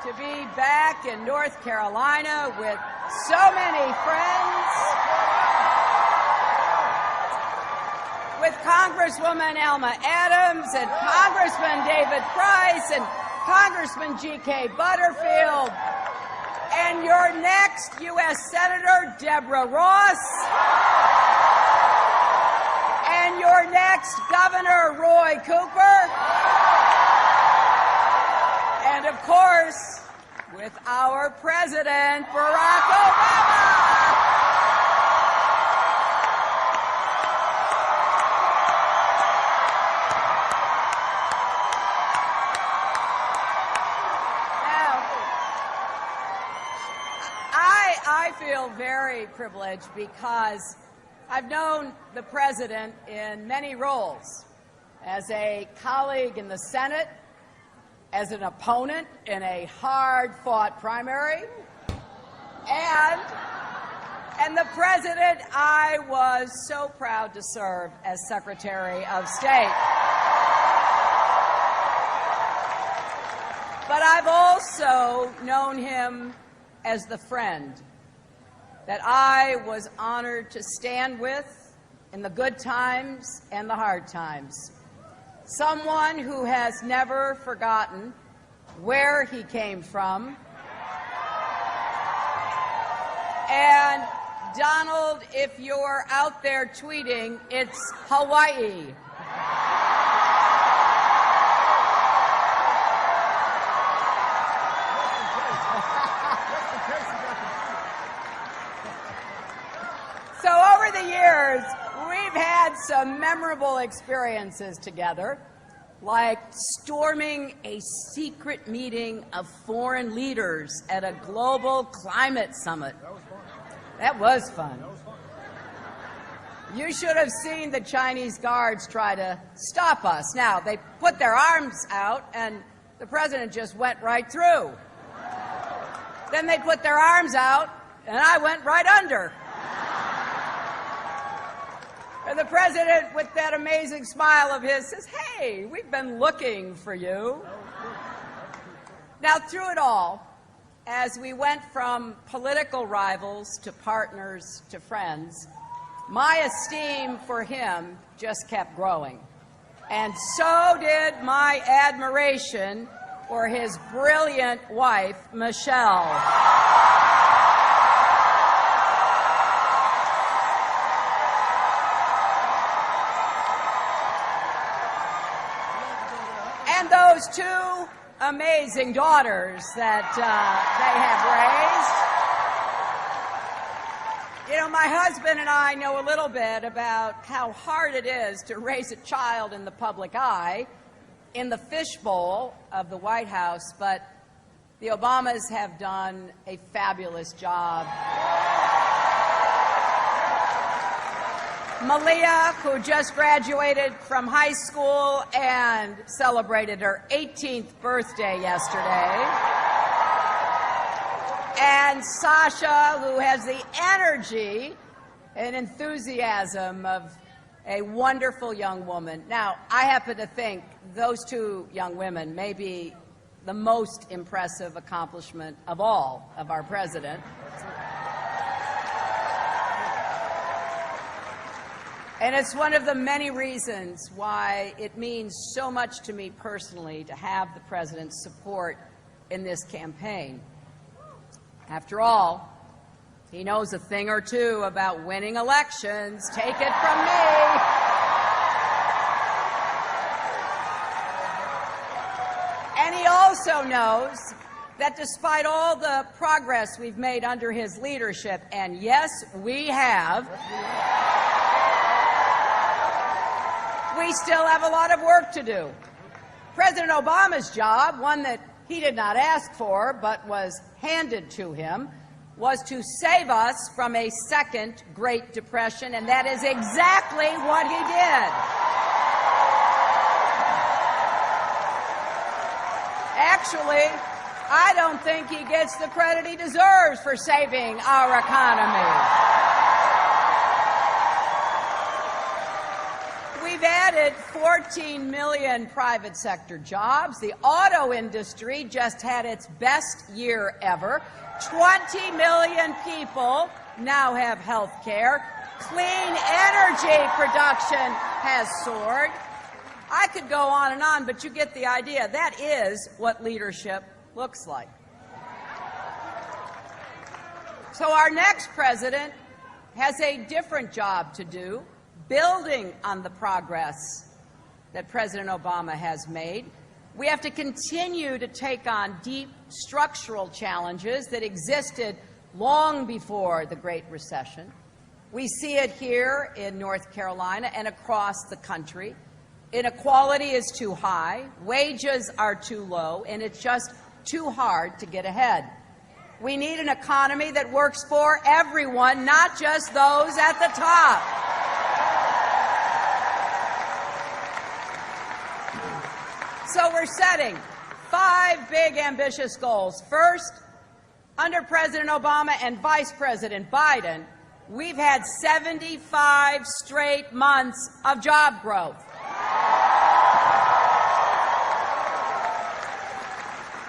to be back in North Carolina with so many friends, with Congresswoman Alma Adams and Congressman David Price and Congressman G.K. Butterfield, and your next U.S. Senator, Deborah Ross, and your next Governor, Roy Cooper, and of course, with our President, Barack Obama. I feel very privileged because I've known the President in many roles, as a colleague in the Senate, as an opponent in a hard-fought primary, and the President I was so proud to serve as Secretary of State. But I've also known him as the friend that I was honored to stand with in the good times and the hard times. Someone who has never forgotten where he came from. And Donald, if you're out there tweeting, it's Hawaii. So over the years, we've had some memorable experiences together, like storming a secret meeting of foreign leaders at a global climate summit. That was fun. You should have seen the Chinese guards try to stop us. Now, they put their arms out, and the President just went right through. Then they put their arms out, and I went right under. And the President, with that amazing smile of his, says, "Hey, we've been looking for you." Now, through it all, as we went from political rivals to partners to friends, my esteem for him just kept growing. And so did my admiration for his brilliant wife, Michelle. And those two amazing daughters that they have raised. You know, my husband and I know a little bit about how hard it is to raise a child in the public eye, in the fishbowl of the White House, but the Obamas have done a fabulous job. Malia, who just graduated from high school and celebrated her 18th birthday yesterday. And Sasha, who has the energy and enthusiasm of a wonderful young woman. Now, I happen to think those two young women may be the most impressive accomplishment of all of our president. And it's one of the many reasons why it means so much to me personally to have the President's support in this campaign. After all, he knows a thing or two about winning elections. Take it from me. And he also knows that despite all the progress we've made under his leadership, and yes, we have, we still have a lot of work to do. President Obama's job, one that he did not ask for but was handed to him, was to save us from a second Great Depression, and that is exactly what he did. Actually, I don't think he gets the credit he deserves for saving our economy. we've added 14 million private sector jobs. The auto industry just had its best year ever. 20 million people now have health care. Clean energy production has soared. I could go on and on, but you get the idea. That is what leadership looks like. So our next president has a different job to do, building on the progress that President Obama has made. We have to continue to take on deep structural challenges that existed long before the Great Recession. We see it here in North Carolina and across the country. Inequality is too high, wages are too low, and it's just too hard to get ahead. We need an economy that works for everyone, not just those at the top. So we're setting 5 big, ambitious goals. First, under President Obama and Vice President Biden, we've had 75 straight months of job growth.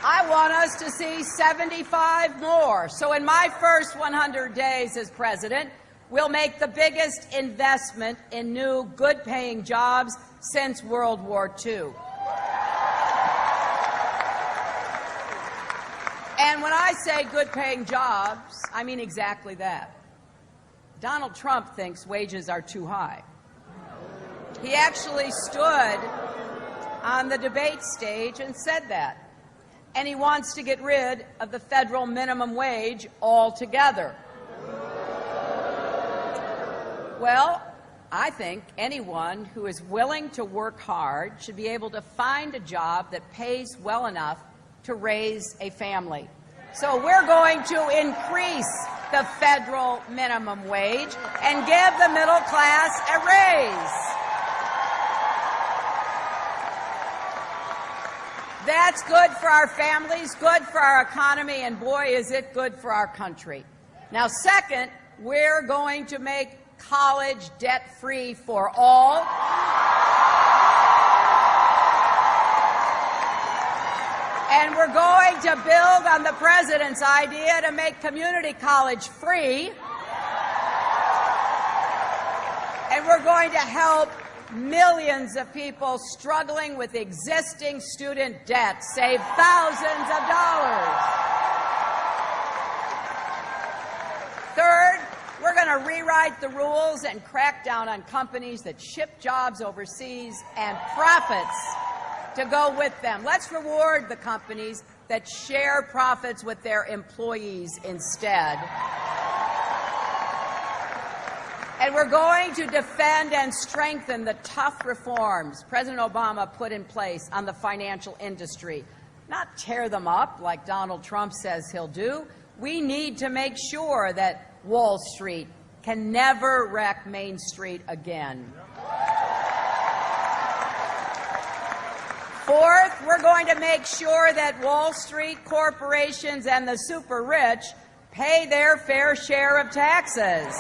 I want us to see 75 more. So in my first 100 days as president, we'll make the biggest investment in new, good-paying jobs since World War II. And when I say good-paying jobs, I mean exactly that. Donald Trump thinks wages are too high. He actually stood on the debate stage and said that. And he wants to get rid of the federal minimum wage altogether. Well, I think anyone who is willing to work hard should be able to find a job that pays well enough to raise a family. So we're going to increase the federal minimum wage and give the middle class a raise. That's good for our families, good for our economy, and boy, is it good for our country. Now, second, we're going to make college debt-free for all. And we're going to build on the president's idea to make community college free. And we're going to help millions of people struggling with existing student debt save thousands of dollars. Third, we're going to rewrite the rules and crack down on companies that ship jobs overseas and profits to go with them. Let's reward the companies that share profits with their employees instead. And we're going to defend and strengthen the tough reforms President Obama put in place on the financial industry, not tear them up like Donald Trump says he'll do. We need to make sure that Wall Street can never wreck Main Street again. Fourth, we're going to make sure that Wall Street corporations and the super rich pay their fair share of taxes.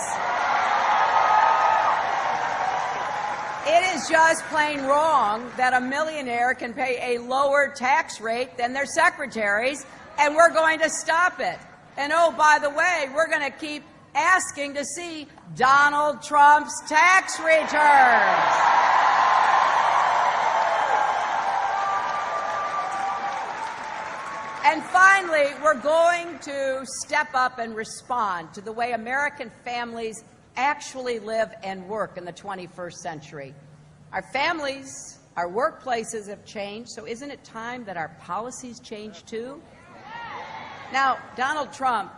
It is just plain wrong that a millionaire can pay a lower tax rate than their secretaries, and we're going to stop it. And oh, by the way, we're going to keep asking to see Donald Trump's tax returns. And finally, we're going to step up and respond to the way American families actually live and work in the 21st century. Our families, our workplaces have changed, so isn't it time that our policies change too? Now, Donald Trump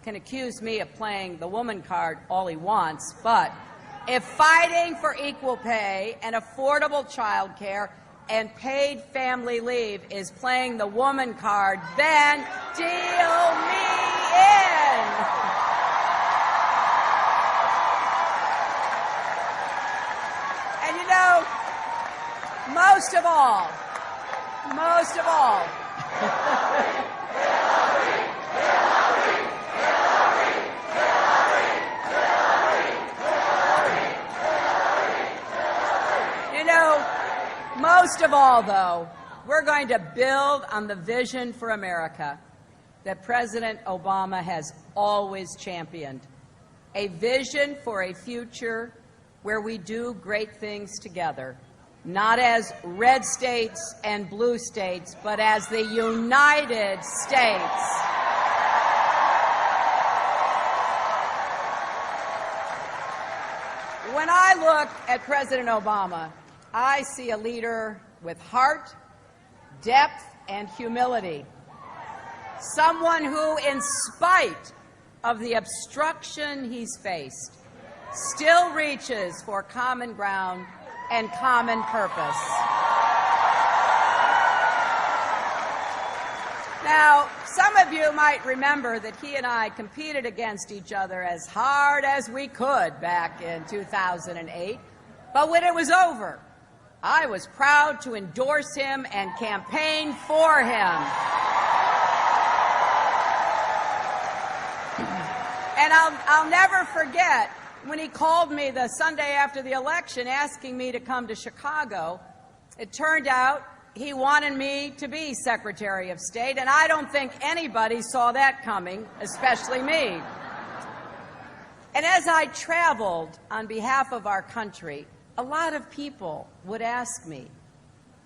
can accuse me of playing the woman card all he wants, but if fighting for equal pay and affordable child care and paid family leave is playing the woman card, then deal me in. And you know, most of all, Most of all, though, we're going to build on the vision for America that President Obama has always championed. A vision for a future where we do great things together, not as red states and blue states, but as the United States. When I look at President Obama, I see a leader with heart, depth, and humility. Someone who, in spite of the obstruction he's faced, still reaches for common ground and common purpose. Now, some of you might remember that he and I competed against each other as hard as we could back in 2008, but when it was over, I was proud to endorse him and campaign for him. And I'll never forget when he called me the Sunday after the election asking me to come to Chicago. It turned out he wanted me to be Secretary of State, and I don't think anybody saw that coming, especially me. And as I traveled on behalf of our country, a lot of people would ask me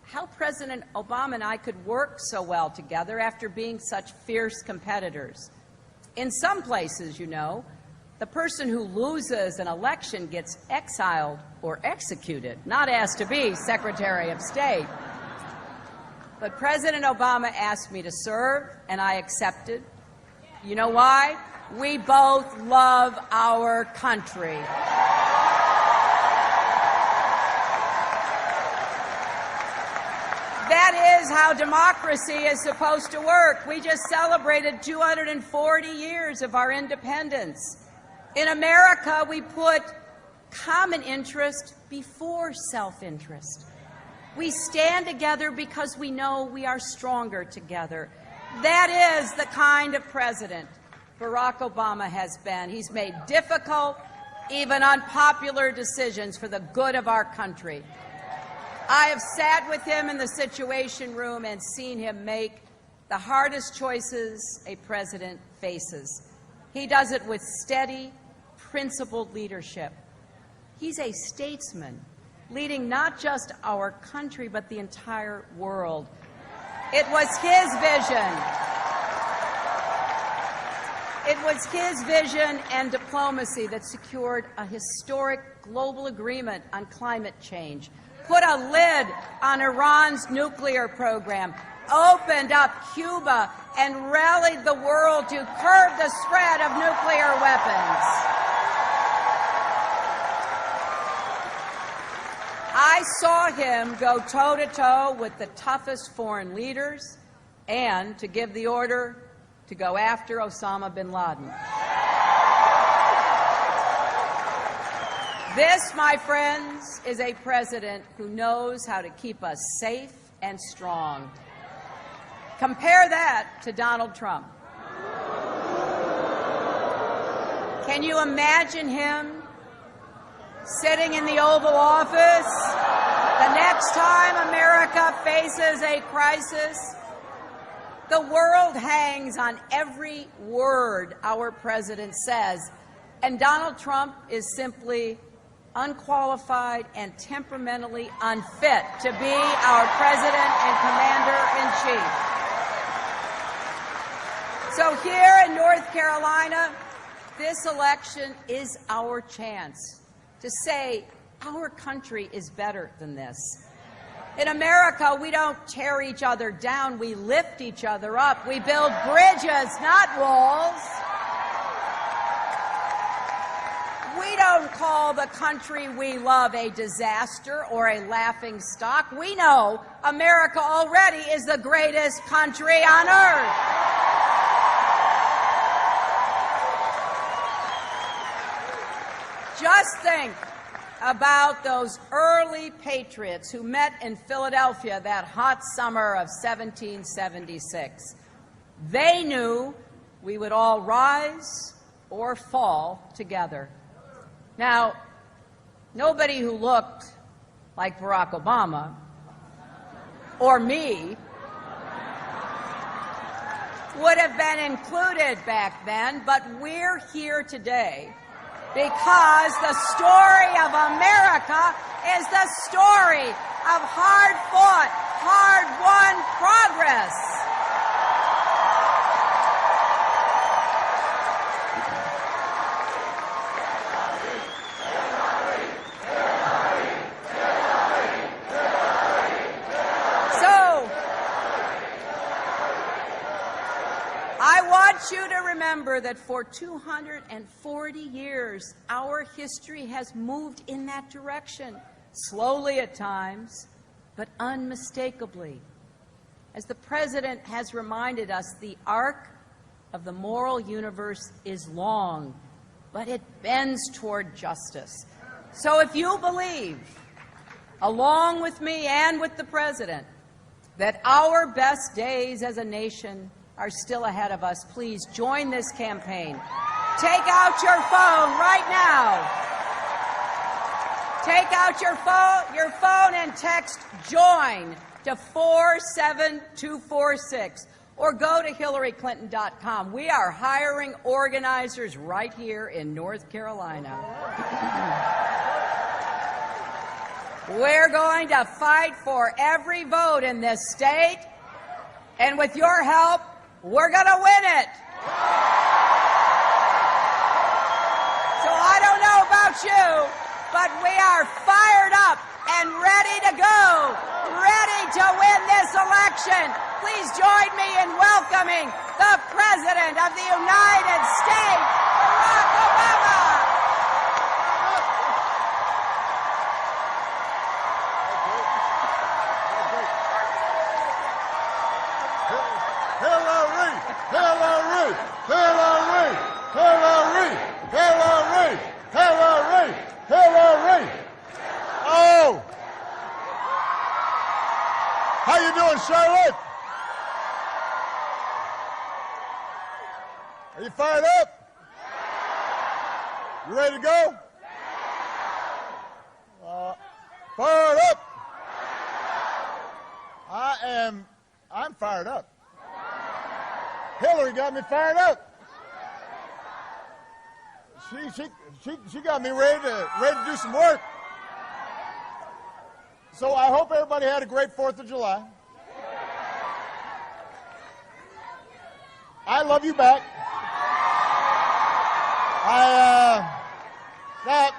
how President Obama and I could work so well together after being such fierce competitors. In some places, you know, the person who loses an election gets exiled or executed, not asked to be Secretary of State. But President Obama asked me to serve, and I accepted. You know why? We both love our country. That is how democracy is supposed to work. We just celebrated 240 years of our independence. In America, we put common interest before self-interest. We stand together because we know we are stronger together. That is the kind of president Barack Obama has been. He's made difficult, even unpopular decisions for the good of our country. I have sat with him in the Situation Room and seen him make the hardest choices a president faces. He does it with steady, principled leadership. He's a statesman, leading not just our country, but the entire world. It was his vision. It was his vision and diplomacy that secured a historic global agreement on climate change, put a lid on Iran's nuclear program, opened up Cuba, and rallied the world to curb the spread of nuclear weapons. I saw him go toe-to-toe with the toughest foreign leaders and to give the order to go after Osama bin Laden. This, my friends, is a president who knows how to keep us safe and strong. Compare that to Donald Trump. Can you imagine him sitting in the Oval Office the next time America faces a crisis? The world hangs on every word our president says, and Donald Trump is simply unqualified and temperamentally unfit to be our president and commander-in-chief. So here in North Carolina, this election is our chance to say our country is better than this. In America, we don't tear each other down, we lift each other up. We build bridges, not walls. We don't call the country we love a disaster or a laughing stock. We know America already is the greatest country on earth. Just think about those early patriots who met in Philadelphia that hot summer of 1776. They knew we would all rise or fall together. Now, nobody who looked like Barack Obama or me would have been included back then, but we're here today because the story of America is the story of hard-fought, hard-won progress. I want you to remember that for 240 years, our history has moved in that direction, slowly at times, but unmistakably. As the President has reminded us, the arc of the moral universe is long, but it bends toward justice. So if you believe, along with me and with the President, that our best days as a nation are still ahead of us, please join this campaign. Take out your phone right now. Take out your phone and text JOIN to 47246 or go to HillaryClinton.com. We are hiring organizers right here in North Carolina. We're going to fight for every vote in this state, and with your help, we're going to win it. So I don't know about you, but we are fired up and ready to go, ready to win this election. Please join me in welcoming the President of the United States, Barack Obama. Hillary! Hillary! Hillary! Hillary! Hillary! Hillary! Oh! How you doing, Charlotte? Are you fired up? You ready to go? Fired up! I'm fired up. Hillary got me fired up. She got me ready to do some work. So I hope everybody had a great 4th of July. I love you back.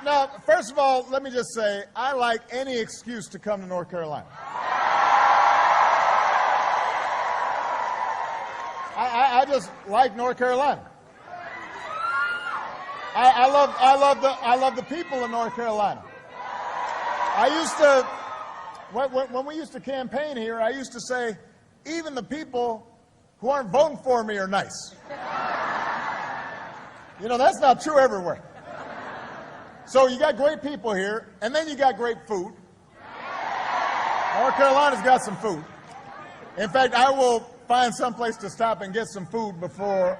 Now, first of all, let me just say, I like any excuse to come to North Carolina. I just like North Carolina. I love the people of North Carolina. I used to, when we used to campaign here, I used to say, even the people who aren't voting for me are nice. You know, that's not true everywhere. So you got great people here, and then you got great food. North Carolina's got some food. In fact, I will find some place to stop and get some food before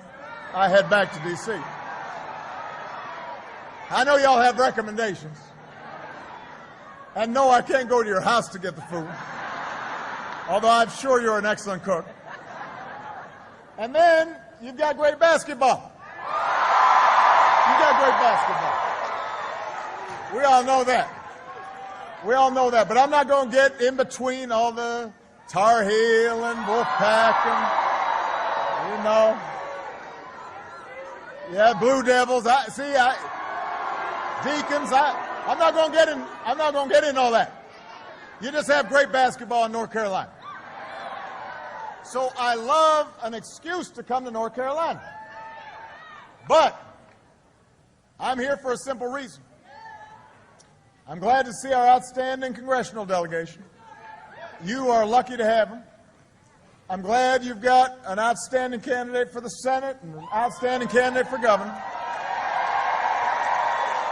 I head back to D.C. I know y'all have recommendations. And no, I can't go to your house to get the food, although I'm sure you're an excellent cook. And then you've got great basketball. You've got great basketball. We all know that. We all know that. But I'm not going to get in between all the Tar Heel and Wolfpack and, you know, yeah, Blue Devils. Deacons. I'm not going to get in. I'm not going to get in all that. You just have great basketball in North Carolina. So I love an excuse to come to North Carolina. But I'm here for a simple reason. I'm glad to see our outstanding congressional delegation. You are lucky to have them. I'm glad you've got an outstanding candidate for the Senate and an outstanding candidate for governor.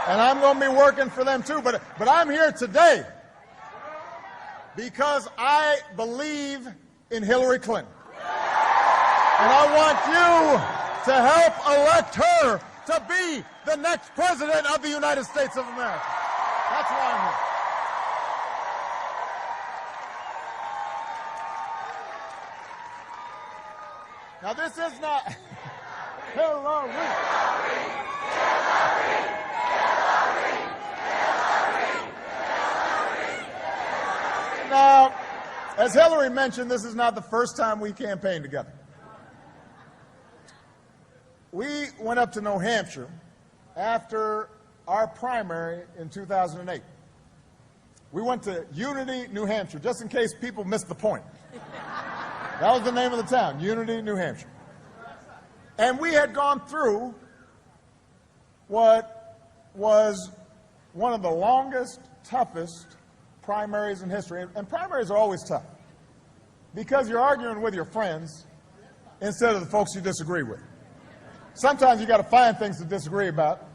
And I'm going to be working for them too. But I'm here today because I believe in Hillary Clinton. And I want you to help elect her to be the next president of the United States of America. That's why I'm here. Now, this is not Hillary. Now, as Hillary mentioned, this is not the first time we campaigned together. We went up to New Hampshire after our primary in 2008. We went to Unity, New Hampshire, just in case people missed the point. That was the name of the town, Unity, New Hampshire. And we had gone through what was one of the longest, toughest primaries in history. And primaries are always tough because you're arguing with your friends instead of the folks you disagree with. Sometimes you got to find things to disagree about,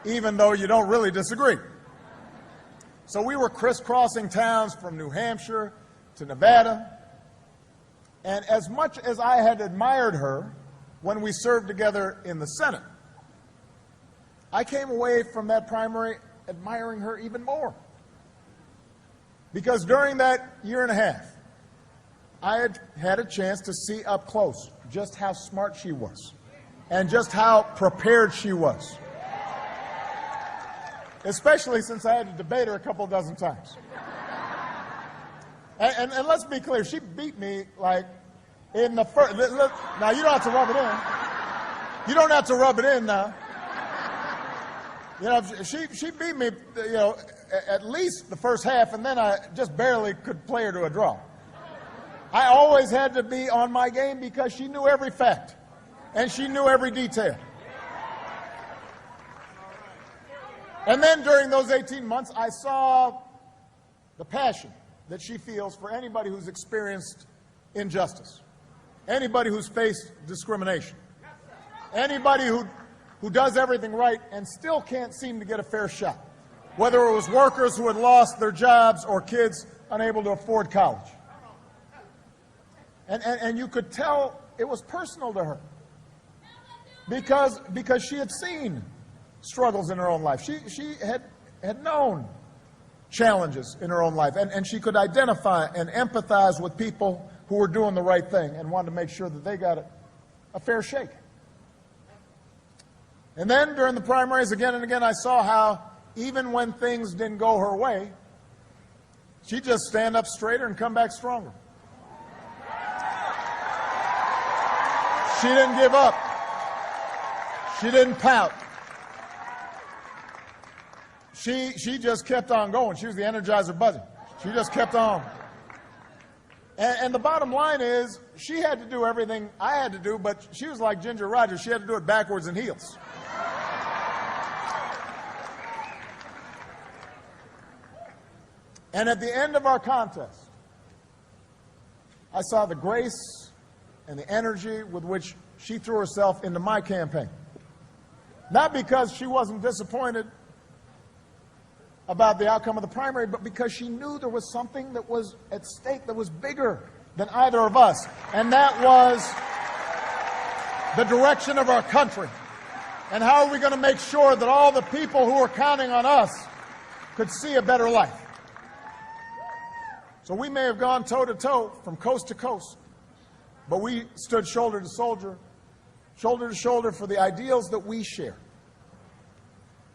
even though you don't really disagree. So we were crisscrossing towns from New Hampshire to Nevada. And as much as I had admired her when we served together in the Senate, I came away from that primary admiring her even more. Because during that year and a half, I had had a chance to see up close just how smart she was and just how prepared she was. Especially since I had to debate her a couple dozen times. And let's be clear, she beat me like in the first. Now, you don't have to rub it in. You don't have to rub it in now. You know, she beat me, you know, at least the first half, and then I just barely could play her to a draw. I always had to be on my game because she knew every fact, and she knew every detail. And then during those 18 months, I saw the passion that she feels for anybody who's experienced injustice, anybody who's faced discrimination, anybody who does everything right and still can't seem to get a fair shot, whether it was workers who had lost their jobs or kids unable to afford college. And you could tell it was personal to her because she had seen struggles in her own life. She had known challenges in her own life, and she could identify and empathize with people who were doing the right thing and wanted to make sure that they got a fair shake. And then during the primaries, again and again, I saw how even when things didn't go her way, she'd just stand up straighter and come back stronger. She didn't give up. She didn't pout. She just kept on going. She was the Energizer Bunny. She just kept on. And the bottom line is, she had to do everything I had to do, but she was like Ginger Rogers. She had to do it backwards in heels. And at the end of our contest, I saw the grace and the energy with which she threw herself into my campaign. Not because she wasn't disappointed about the outcome of the primary, but because she knew there was something that was at stake that was bigger than either of us, and that was the direction of our country. And how are we going to make sure that all the people who are counting on us could see a better life? So we may have gone toe-to-toe from coast to coast, but we stood shoulder to shoulder for the ideals that we share.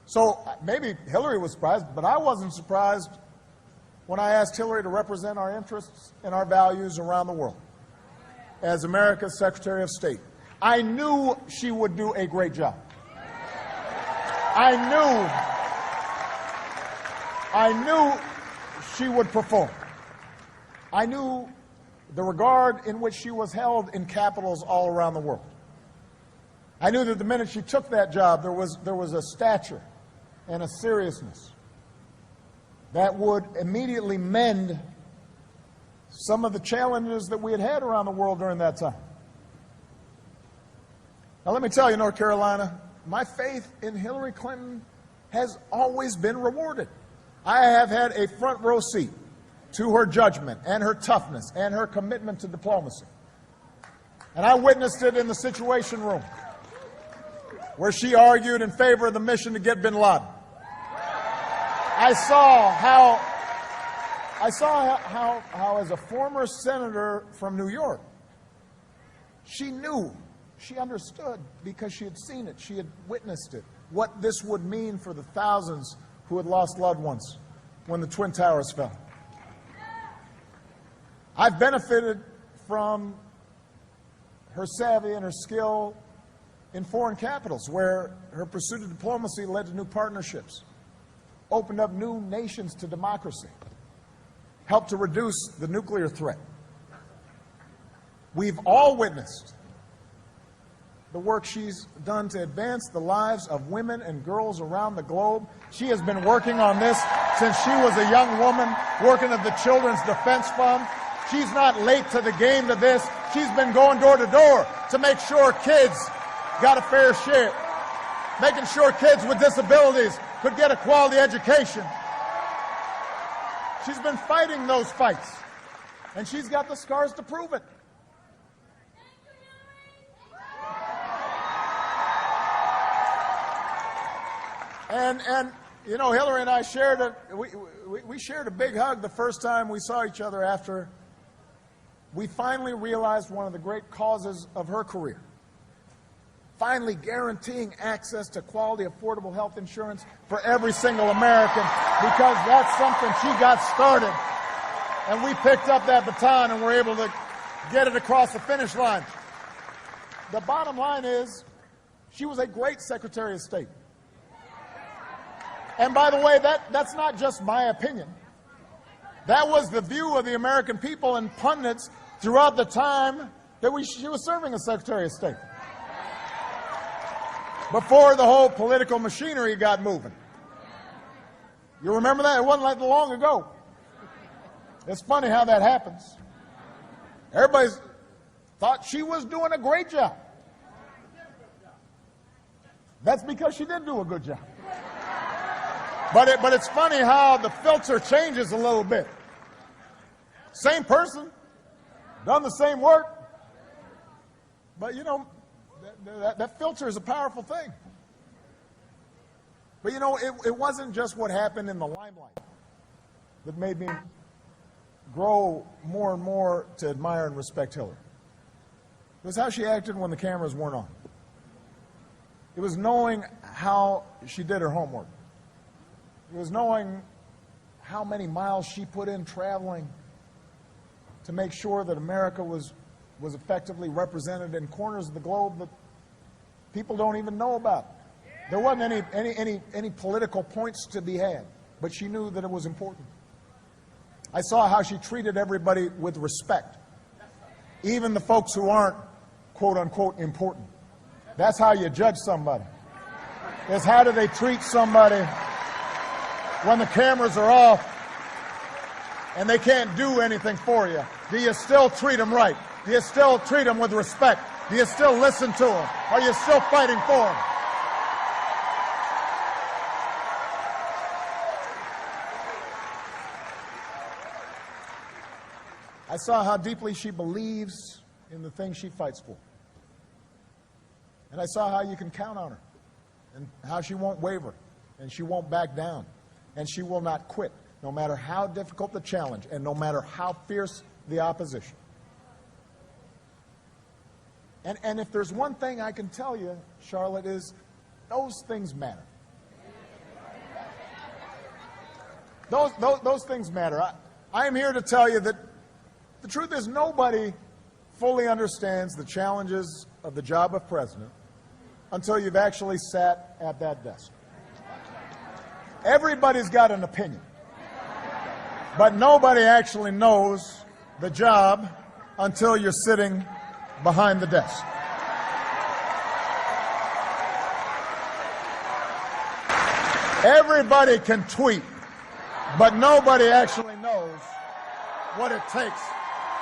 So maybe Hillary was surprised, but I wasn't surprised when I asked Hillary to represent our interests and our values around the world as America's Secretary of State. I knew she would do a great job. I knew she would perform. I knew the regard in which she was held in capitals all around the world. I knew that the minute she took that job, there was a stature and a seriousness that would immediately mend some of the challenges that we had had around the world during that time. Now, let me tell you, North Carolina, my faith in Hillary Clinton has always been rewarded. I have had a front row seat to her judgment and her toughness and her commitment to diplomacy. And I witnessed it in the Situation Room, where she argued in favor of the mission to get bin Laden. I saw how as a former senator from New York, She knew, she understood because she had seen it, she had witnessed it, what this would mean for the thousands who had lost loved ones when the Twin Towers fell. I've benefited from her savvy and her skill in foreign capitals, where her pursuit of diplomacy led to new partnerships, opened up new nations to democracy, helped to reduce the nuclear threat. We've all witnessed the work she's done to advance the lives of women and girls around the globe. She has been working on this since she was a young woman, working at the Children's Defense Fund. She's not late to the game to this. She's been going door to door to make sure kids got a fair share, making sure kids with disabilities could get a quality education. She's been fighting those fights, and she's got the scars to prove it. And you know, Hillary and I shared we shared a big hug the first time we saw each other after we finally realized one of the great causes of her career. Finally guaranteeing access to quality, affordable health insurance for every single American, because that's something she got started. And we picked up that baton and were able to get it across the finish line. The bottom line is, she was a great Secretary of State. And by the way, that's not just my opinion. That was the view of the American people and pundits throughout the time that she was serving as Secretary of State, before the whole political machinery got moving. You remember that? It wasn't that long ago. It's funny how that happens. Everybody thought she was doing a great job. That's because she did do a good job. But it's funny how the filter changes a little bit. Same person, done the same work, but you know, that filter is a powerful thing. But you know, it wasn't just what happened in the limelight that made me grow more and more to admire and respect Hillary. It was how she acted when the cameras weren't on. It was knowing how she did her homework. It was knowing how many miles she put in traveling to make sure that America was effectively represented in corners of the globe that people don't even know about. There wasn't any political points to be had, but she knew that it was important. I saw how she treated everybody with respect, even the folks who aren't, quote unquote, important. That's how you judge somebody, is how do they treat somebody when the cameras are off and they can't do anything for you. Do you still treat them right? Do you still treat them with respect? Do you still listen to them? Are you still fighting for them? I saw how deeply she believes in the things she fights for. And I saw how you can count on her, and how she won't waver, and she won't back down, and she will not quit, no matter how difficult the challenge, and no matter how fierce the opposition. And if there's one thing I can tell you, Charlotte, is those things matter. Those things matter. I am here to tell you that the truth is nobody fully understands the challenges of the job of president until you've actually sat at that desk. Everybody's got an opinion, but nobody actually knows the job until you're sitting behind the desk. Everybody can tweet, but nobody actually knows what it takes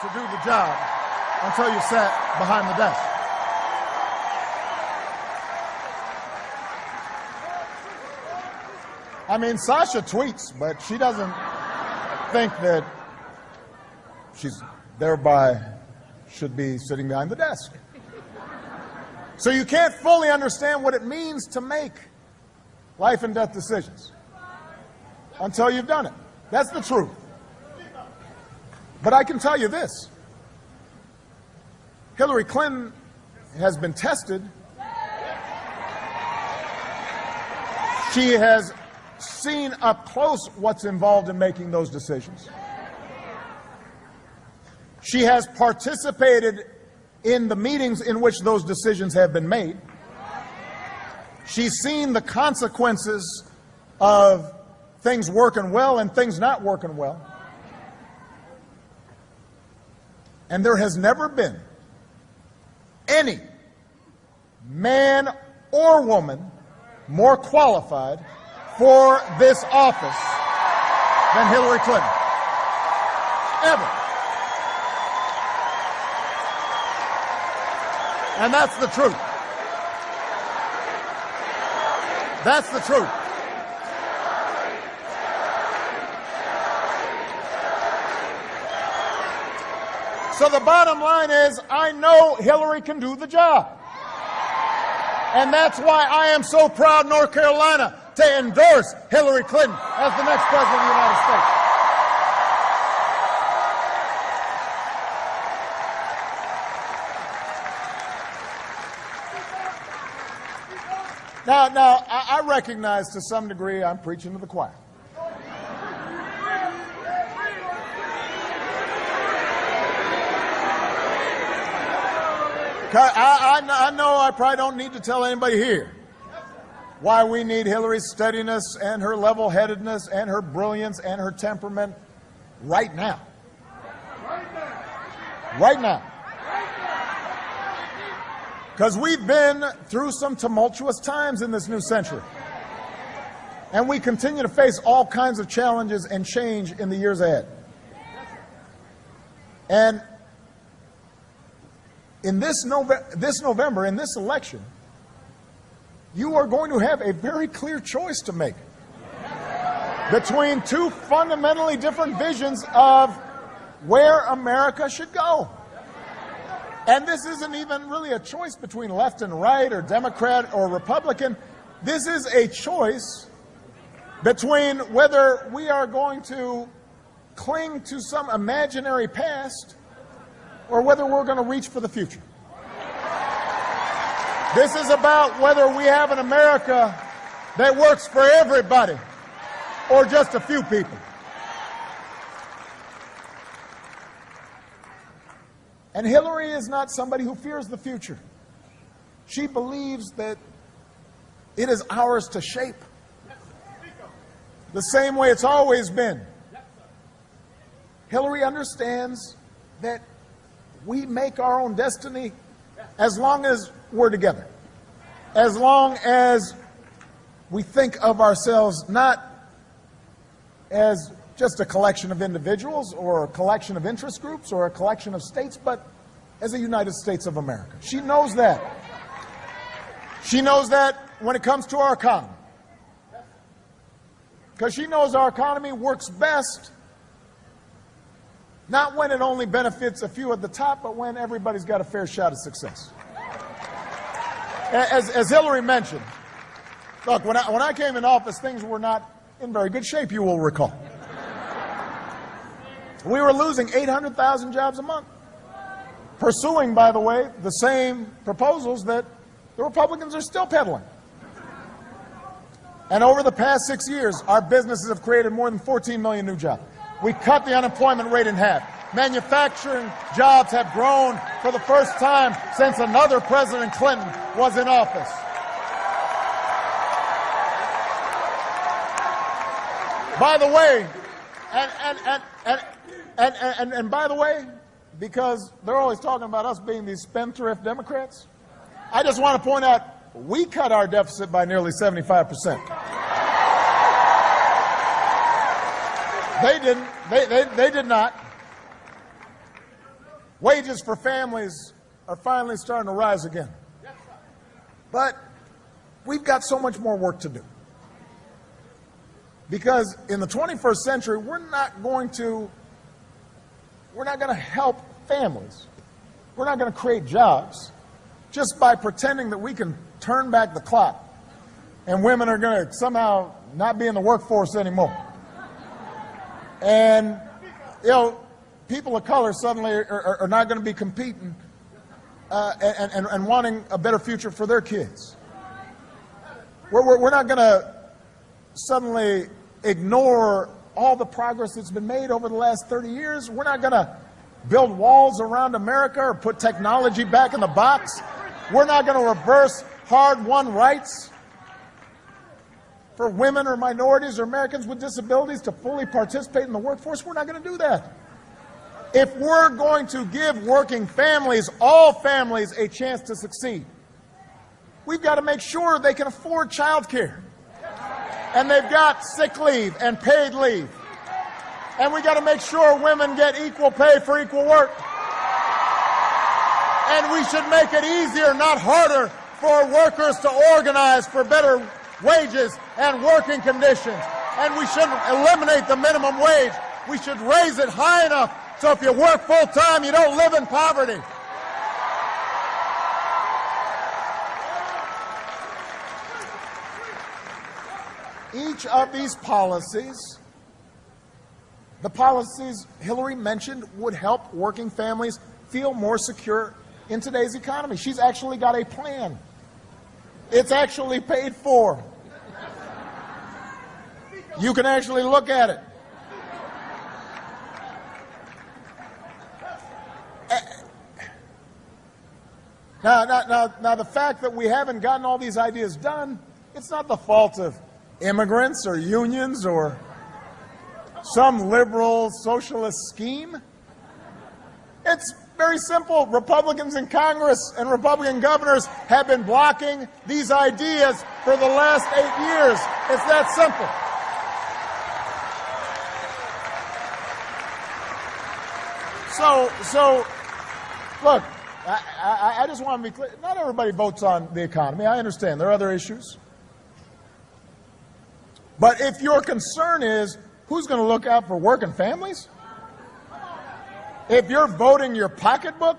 to do the job until you sat behind the desk. I mean, Sasha tweets, but she doesn't think that she's thereby should be sitting behind the desk. So you can't fully understand what it means to make life and death decisions until you've done it. That's the truth. But I can tell you this. Hillary Clinton has been tested. She has seen up close what's involved in making those decisions. She has participated in the meetings in which those decisions have been made. She's seen the consequences of things working well and things not working well. And there has never been any man or woman more qualified for this office than Hillary Clinton. Ever. And that's the truth. That's the truth. So the bottom line is, I know Hillary can do the job. And that's why I am so proud, North Carolina, to endorse Hillary Clinton as the next president of the United States. Now, I recognize to some degree I'm preaching to the choir. I know I probably don't need to tell anybody here why we need Hillary's steadiness and her level-headedness and her brilliance and her temperament right now. Right now. Because we've been through some tumultuous times in this new century. And we continue to face all kinds of challenges and change in the years ahead. And in this November, in this election, you are going to have a very clear choice to make between two fundamentally different visions of where America should go. And this isn't even really a choice between left and right or Democrat or Republican. This is a choice between whether we are going to cling to some imaginary past or whether we're going to reach for the future. This is about whether we have an America that works for everybody or just a few people. And Hillary is not somebody who fears the future. She believes that it is ours to shape the same way it's always been. Hillary understands that we make our own destiny as long as we're together, as long as we think of ourselves not as just a collection of individuals or a collection of interest groups or a collection of states, but as a United States of America. She knows that. She knows that when it comes to our economy. Because she knows our economy works best not when it only benefits a few at the top, but when everybody's got a fair shot at success. As Hillary mentioned, look, when I came in office, things were not in very good shape, you will recall. We were losing 800,000 jobs a month, pursuing, by the way, the same proposals that the Republicans are still peddling. And over the past 6 years, our businesses have created more than 14 million new jobs. We cut the unemployment rate in half. Manufacturing jobs have grown for the first time since another President Clinton was in office. By the way, and by the way, because they're always talking about us being these spendthrift Democrats, I just want to point out, we cut our deficit by nearly 75%. They didn't. They did not. Wages for families are finally starting to rise again. But we've got so much more work to do. Because in the 21st century, we're not going to help families. We're not going to create jobs just by pretending that we can turn back the clock and women are going to somehow not be in the workforce anymore. And, you know, people of color suddenly are not going to be competing and wanting a better future for their kids. We're not going to suddenly ignore all the progress that's been made over the last 30 years. We're not going to build walls around America or put technology back in the box. We're not going to reverse hard-won rights for women or minorities or Americans with disabilities to fully participate in the workforce. We're not going to do that. If we're going to give working families, all families, a chance to succeed, we've got to make sure they can afford child care. And they've got sick leave and paid leave. And we got to make sure women get equal pay for equal work. And we should make it easier, not harder, for workers to organize for better wages and working conditions. And we shouldn't eliminate the minimum wage. We should raise it high enough so if you work full time, you don't live in poverty. Each of these policies, the policies Hillary mentioned, would help working families feel more secure in today's economy. She's actually got a plan. It's actually paid for. You can actually look at it. Now, the fact that we haven't gotten all these ideas done, it's not the fault of immigrants or unions or some liberal socialist scheme. It's very simple. Republicans in Congress and Republican governors have been blocking these ideas for the last 8 years. It's that simple. So, look, I just want to be clear. Not everybody votes on the economy. I understand. There are other issues. But if your concern is who's going to look out for working families, if you're voting your pocketbook,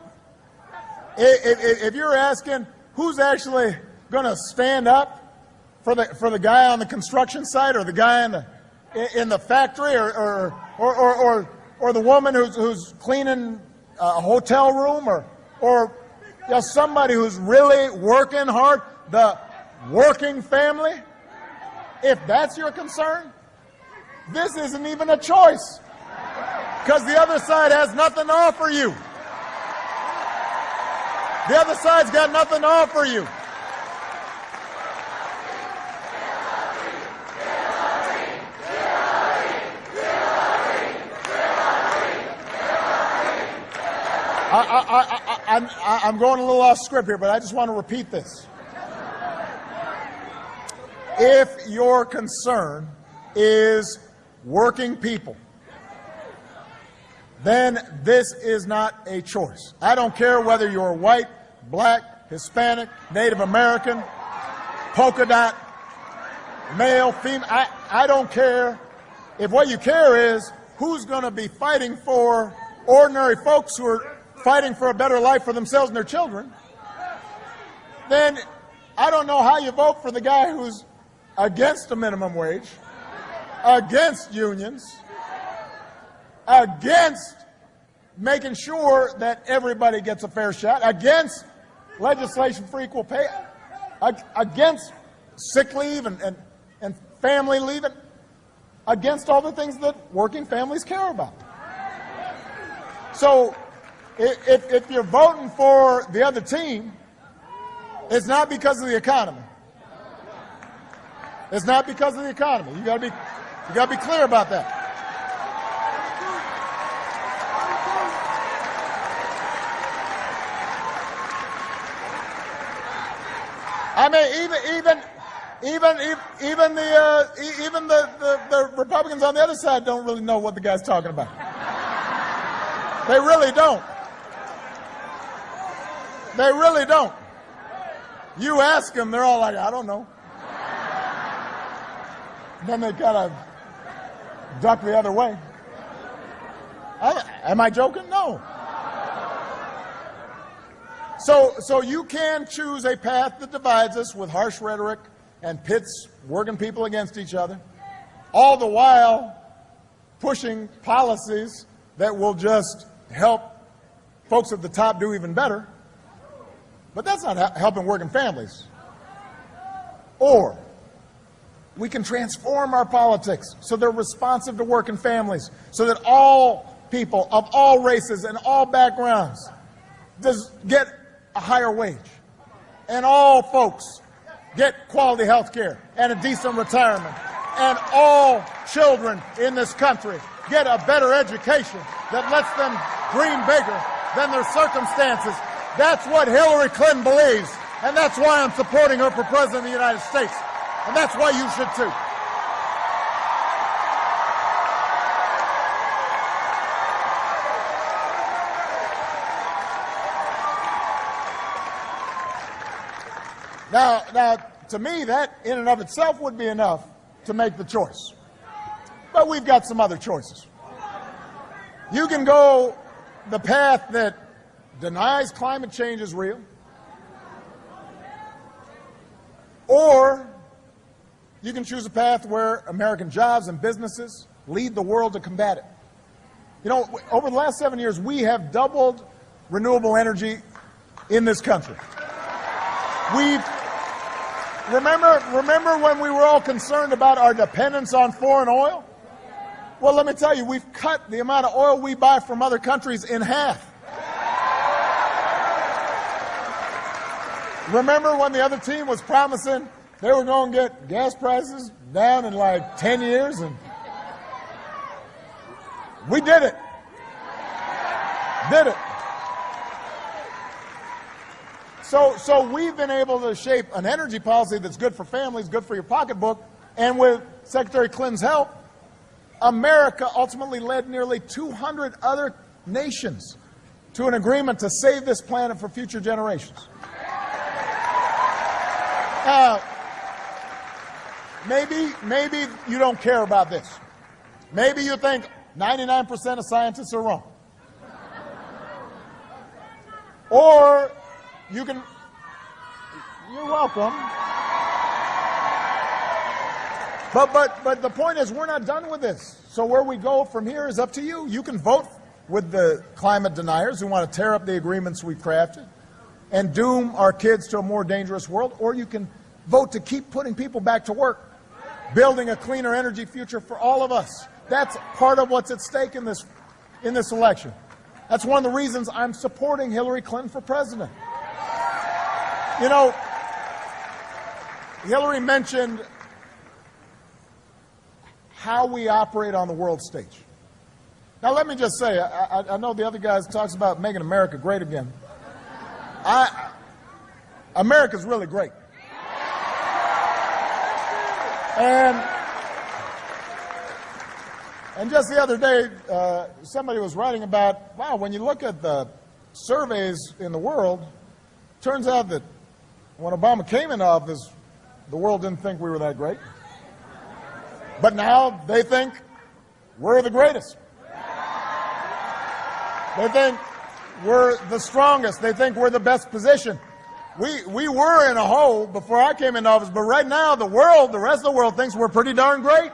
if you're asking who's actually going to stand up for the guy on the construction site or the guy in the factory or the woman who's cleaning a hotel room or somebody who's really working hard, the working family, if that's your concern, this isn't even a choice, because the other side has nothing to offer you. The other side's got nothing to offer you. I'm going a little off script here, but I just want to repeat this. If your concern is working people, then this is not a choice. I don't care whether you're white, black, Hispanic, Native American, polka dot, male, female. I don't care. If what you care is who's going to be fighting for ordinary folks who are fighting for a better life for themselves and their children, then I don't know how you vote for the guy who's against a minimum wage, against unions, against making sure that everybody gets a fair shot, against legislation for equal pay, against sick leave and family leave, against all the things that working families care about. So if you're voting for the other team, it's not because of the economy. It's not because of the economy. You got to be clear about that. I mean, even the Republicans on the other side don't really know what the guy's talking about. They really don't. They really don't. You ask them, they're all like, I don't know. Then they kind of duck the other way. Am I joking? No. So you can choose a path that divides us with harsh rhetoric and pits working people against each other, all the while pushing policies that will just help folks at the top do even better. But that's not helping working families. Or we can transform our politics so they're responsive to working families, so that all people of all races and all backgrounds just get a higher wage, and all folks get quality health care and a decent retirement, and all children in this country get a better education that lets them dream bigger than their circumstances. That's what Hillary Clinton believes, and that's why I'm supporting her for President of the United States. And that's why you should too. Now, to me, that in and of itself would be enough to make the choice. But we've got some other choices. You can go the path that denies climate change is real, or you can choose a path where American jobs and businesses lead the world to combat it. You know, over the last 7 years, we have doubled renewable energy in this country. Remember when we were all concerned about our dependence on foreign oil? Well, let me tell you, we've cut the amount of oil we buy from other countries in half. Remember when the other team was promising they were going to get gas prices down in like 10 years? And we did it. Did it. So we've been able to shape an energy policy that's good for families, good for your pocketbook, and with Secretary Clinton's help, America ultimately led nearly 200 other nations to an agreement to save this planet for future generations. Maybe you don't care about this. Maybe you think 99% of scientists are wrong. Or you can, you're welcome. But the point is, we're not done with this. So where we go from here is up to you. You can vote with the climate deniers who want to tear up the agreements we've crafted and doom our kids to a more dangerous world, or you can vote to keep putting people back to work, building a cleaner energy future for all of us. That's part of what's at stake in this election. That's one of the reasons I'm supporting Hillary Clinton for president. You know, Hillary mentioned how we operate on the world stage. Now, let me just say, I know the other guys talks about making America great again. America's really great. And just the other day, somebody was writing about, wow, when you look at the surveys in the world, it turns out that when Obama came into office, the world didn't think we were that great. But now they think we're the greatest. They think we're the strongest. They think we're the best positioned. We were in a hole before I came into office, but right now the rest of the world thinks we're pretty darn great.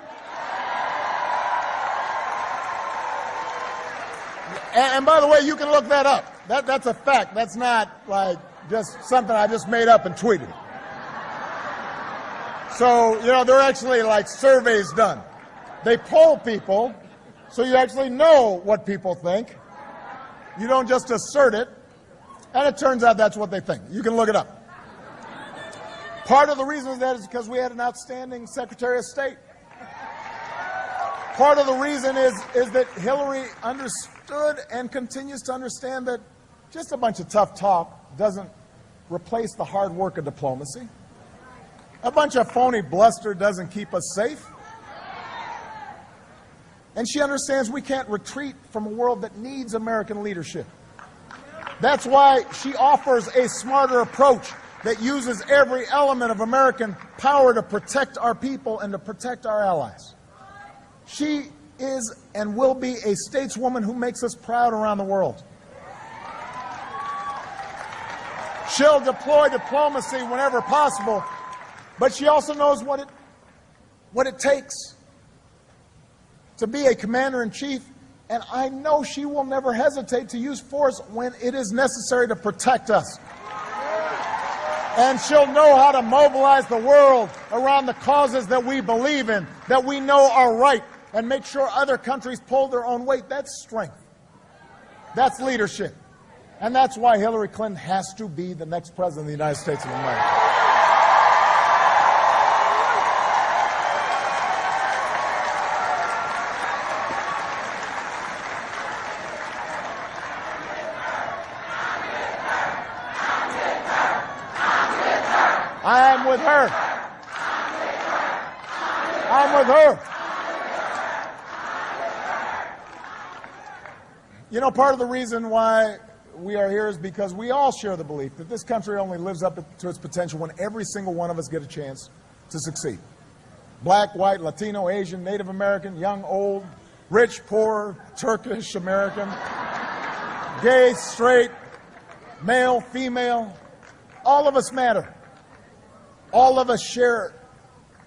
And by the way, you can look that up. That's a fact. That's not like just something I just made up and tweeted. So, you know, there are actually like surveys done. They poll people so you actually know what people think. You don't just assert it. And it turns out that's what they think. You can look it up. Part of the reason that is because we had an outstanding Secretary of State. Part of the reason is that Hillary understood and continues to understand that just a bunch of tough talk doesn't replace the hard work of diplomacy. A bunch of phony bluster doesn't keep us safe. And she understands we can't retreat from a world that needs American leadership. That's why she offers a smarter approach that uses every element of American power to protect our people and to protect our allies. She is and will be a stateswoman who makes us proud around the world. She'll deploy diplomacy whenever possible, but she also knows what it takes to be a commander-in-chief, and I know she will never hesitate to use force when it is necessary to protect us. And she'll know how to mobilize the world around the causes that we believe in, that we know are right, and make sure other countries pull their own weight. That's strength. That's leadership. And that's why Hillary Clinton has to be the next president of the United States of America. I am with her. I'm with her. You know, part of the reason why we are here is because we all share the belief that this country only lives up to its potential when every single one of us get a chance to succeed. Black, white, Latino, Asian, Native American, young, old, rich, poor, Turkish, American, gay, straight, male, female, all of us matter. All of us share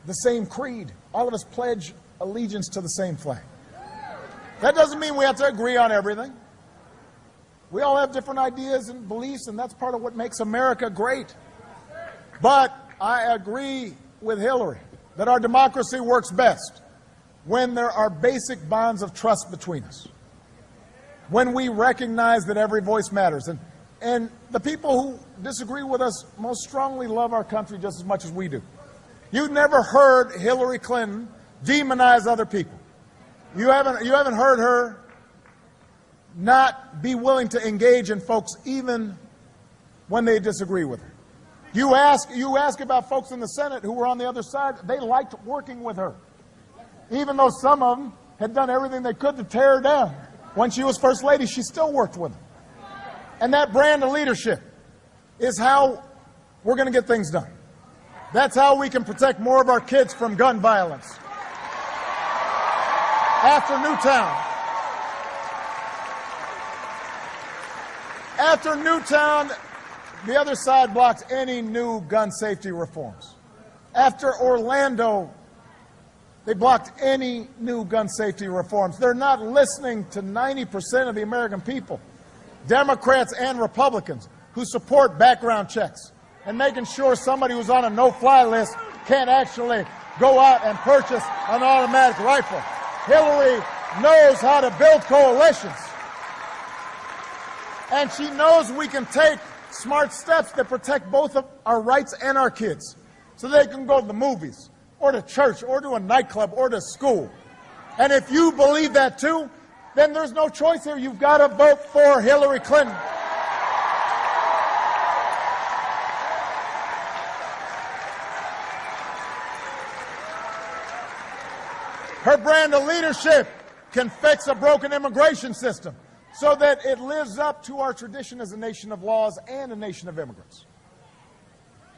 the same creed. All of us pledge allegiance to the same flag. That doesn't mean we have to agree on everything. We all have different ideas and beliefs, and that's part of what makes America great. But I agree with Hillary that our democracy works best when there are basic bonds of trust between us, when we recognize that every voice matters. And the people who disagree with us most strongly love our country just as much as we do. You've never heard Hillary Clinton demonize other people. You haven't heard her not be willing to engage in folks even when they disagree with her. You ask about folks in the Senate who were on the other side, they liked working with her. Even though some of them had done everything they could to tear her down. When she was First Lady, she still worked with them. And that brand of leadership is how we're going to get things done. That's how we can protect more of our kids from gun violence. After Newtown, the other side blocked any new gun safety reforms. After Orlando, they blocked any new gun safety reforms. They're not listening to 90% of the American people, Democrats and Republicans, who support background checks and making sure somebody who's on a no-fly list can't actually go out and purchase an automatic rifle. Hillary knows how to build coalitions. And she knows we can take smart steps that protect both of our rights and our kids so they can go to the movies or to church or to a nightclub or to school. And if you believe that too, then there's no choice here. You've got to vote for Hillary Clinton. Her brand of leadership can fix a broken immigration system so that it lives up to our tradition as a nation of laws and a nation of immigrants.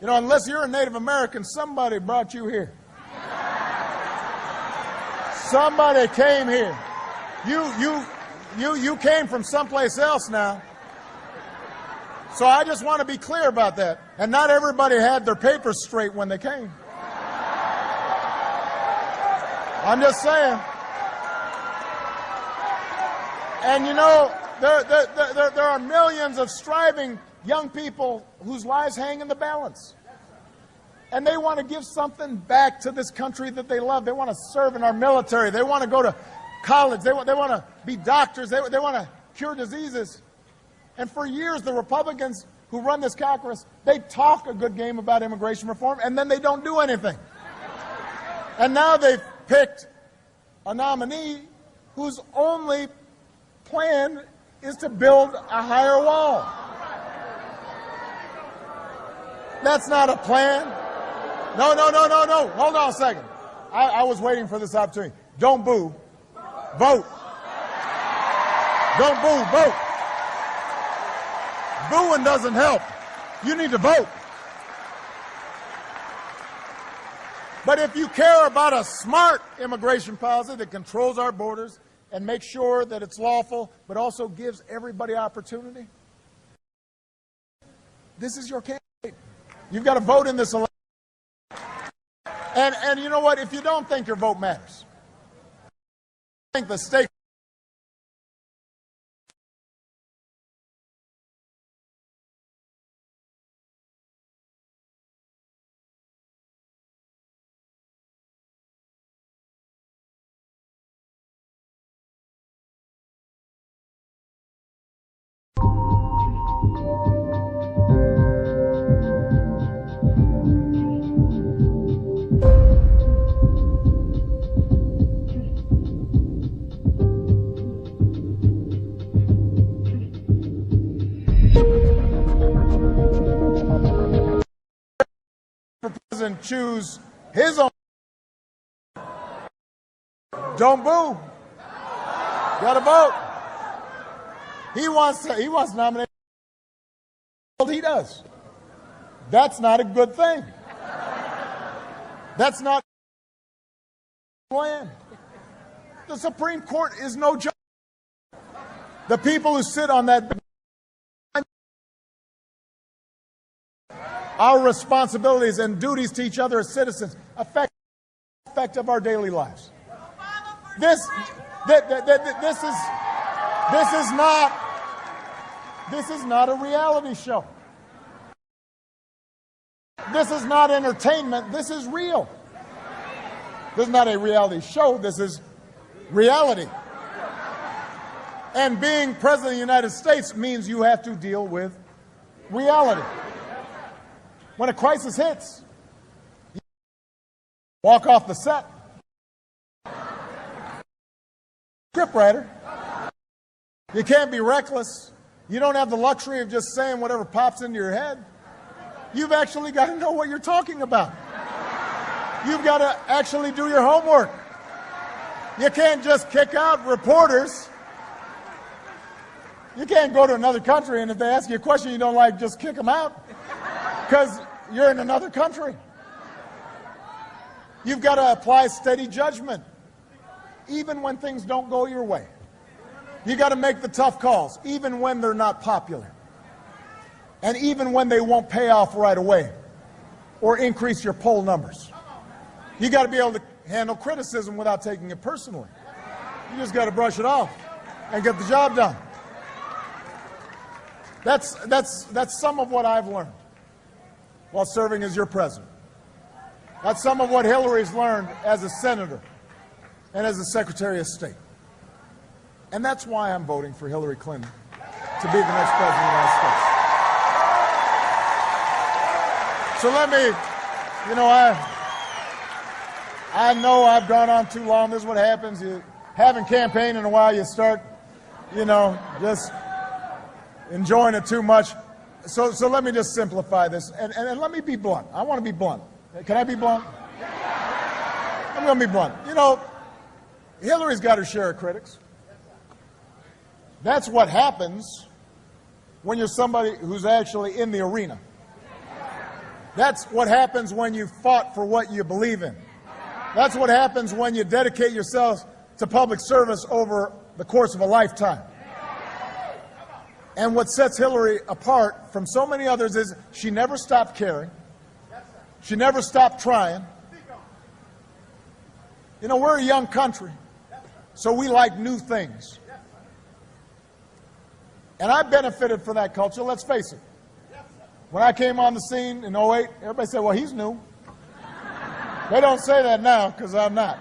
You know, unless you're a Native American, somebody brought you here. Somebody came here. You came from someplace else now. So I just want to be clear about that. And not everybody had their papers straight when they came. I'm just saying. And you know, there are millions of striving young people whose lives hang in the balance. And they want to give something back to this country that they love. They want to serve in our military. They want to go to college. They want to be doctors. They want to cure diseases. And for years, the Republicans who run this caucus, they talk a good game about immigration reform, and then they don't do anything. And now they've picked a nominee whose only plan is to build a higher wall. That's not a plan. No. Hold on a second. I was waiting for this opportunity. Don't boo. Vote. Don't boo. Vote. Booing doesn't help. You need to vote. But if you care about a smart immigration policy that controls our borders and makes sure that it's lawful, but also gives everybody opportunity, this is your candidate. You've got to vote in this election. And you know what? If you don't think your vote matters, I think the state can choose his own. Don't boo. Gotta vote. He wants to nominate. He does. That's not a good thing. That's not plan. The Supreme Court is no joke. The people who sit on that, our responsibilities and duties to each other as citizens affect of our daily lives. This is not a reality show. This is not entertainment. This is real. This is not a reality show. This is reality. And being President of the United States means you have to deal with reality. When a crisis hits, you walk off the set. Scriptwriter. You can't be reckless. You don't have the luxury of just saying whatever pops into your head. You've actually got to know what you're talking about. You've got to actually do your homework. You can't just kick out reporters. You can't go to another country and if they ask you a question you don't like, just kick them out because you're in another country. You've got to apply steady judgment even when things don't go your way. You got to make the tough calls even when they're not popular and even when they won't pay off right away or increase your poll numbers. You got to be able to handle criticism without taking it personally. You just got to brush it off and get the job done. That's some of what I've learned while serving as your president. That's some of what Hillary's learned as a senator and as a Secretary of State. And that's why I'm voting for Hillary Clinton to be the next president of the United States. So let me, I know I've gone on too long. This is what happens. You haven't campaigned in a while, you start, just enjoying it too much. So let me just simplify this, and let me be blunt. I want to be blunt. Can I be blunt? I'm going to be blunt. Hillary's got her share of critics. That's what happens when you're somebody who's actually in the arena. That's what happens when you fought for what you believe in. That's what happens when you dedicate yourself to public service over the course of a lifetime. And what sets Hillary apart from so many others is she never stopped caring. She never stopped trying. We're a young country, so we like new things. And I benefited from that culture, let's face it. When I came on the scene in 2008, everybody said, well, he's new. They don't say that now because I'm not.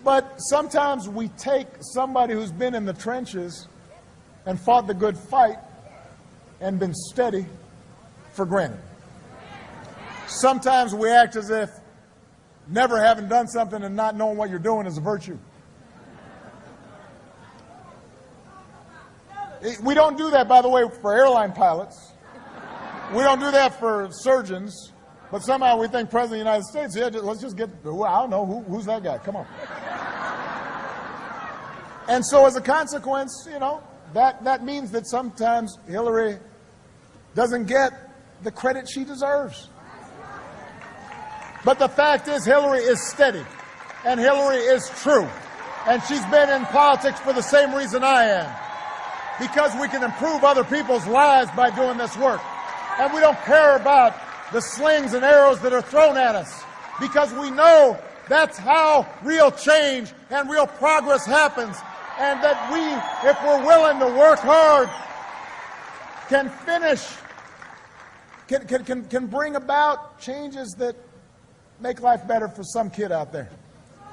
But sometimes we take somebody who's been in the trenches and fought the good fight and been steady for granted. Sometimes we act as if never having done something and not knowing what you're doing is a virtue. We don't do that, by the way, for airline pilots. We don't do that for surgeons. But somehow we think President of the United States, let's just get, I don't know, who's that guy? Come on. And so as a consequence, that means that sometimes Hillary doesn't get the credit she deserves. But the fact is Hillary is steady, and Hillary is true. And she's been in politics for the same reason I am. Because we can improve other people's lives by doing this work. And we don't care about the slings and arrows that are thrown at us. Because we know that's how real change and real progress happens. And that we, if we're willing to work hard, can finish, can bring about changes that make life better for some kid out there,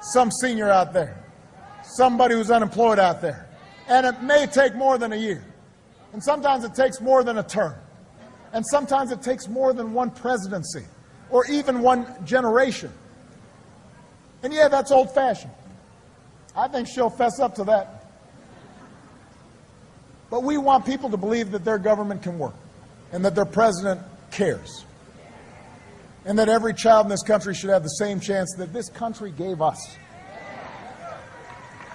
some senior out there, somebody who's unemployed out there. And it may take more than a year. And sometimes it takes more than a term. And sometimes it takes more than one presidency or even one generation. And yeah, that's old-fashioned. I think she'll fess up to that. But we want people to believe that their government can work and that their president cares. And that every child in this country should have the same chance that this country gave us.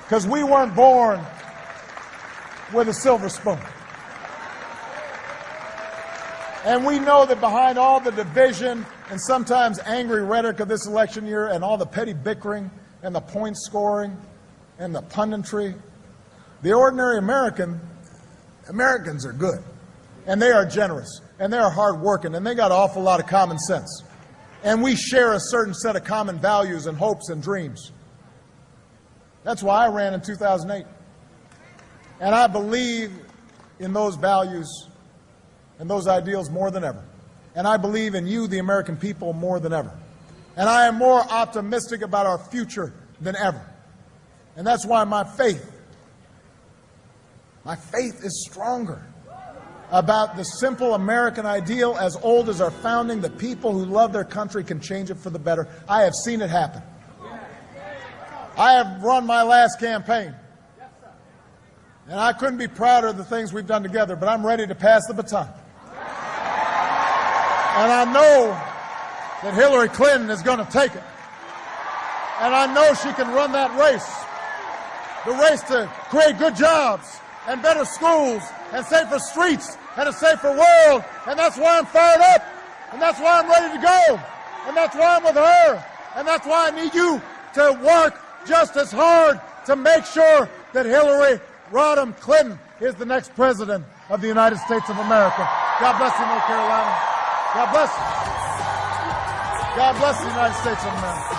Because we weren't born with a silver spoon. And we know that behind all the division and sometimes angry rhetoric of this election year and all the petty bickering and the point scoring and the punditry, the ordinary Americans are good. And they are generous. And they are hardworking. And they got an awful lot of common sense. And we share a certain set of common values and hopes and dreams. That's why I ran in 2008. And I believe in those values and those ideals more than ever. And I believe in you, the American people, more than ever. And I am more optimistic about our future than ever. And that's why my faith is stronger about the simple American ideal as old as our founding, that people who love their country can change it for the better. I have seen it happen. I have run my last campaign. And I couldn't be prouder of the things we've done together, but I'm ready to pass the baton. And I know that Hillary Clinton is going to take it. And I know she can run that race. The race to create good jobs and better schools and safer streets and a safer world. And that's why I'm fired up. And that's why I'm ready to go. And that's why I'm with her. And that's why I need you to work just as hard to make sure that Hillary Rodham Clinton is the next president of the United States of America. God bless you, North Carolina. God bless you. God bless the United States of America.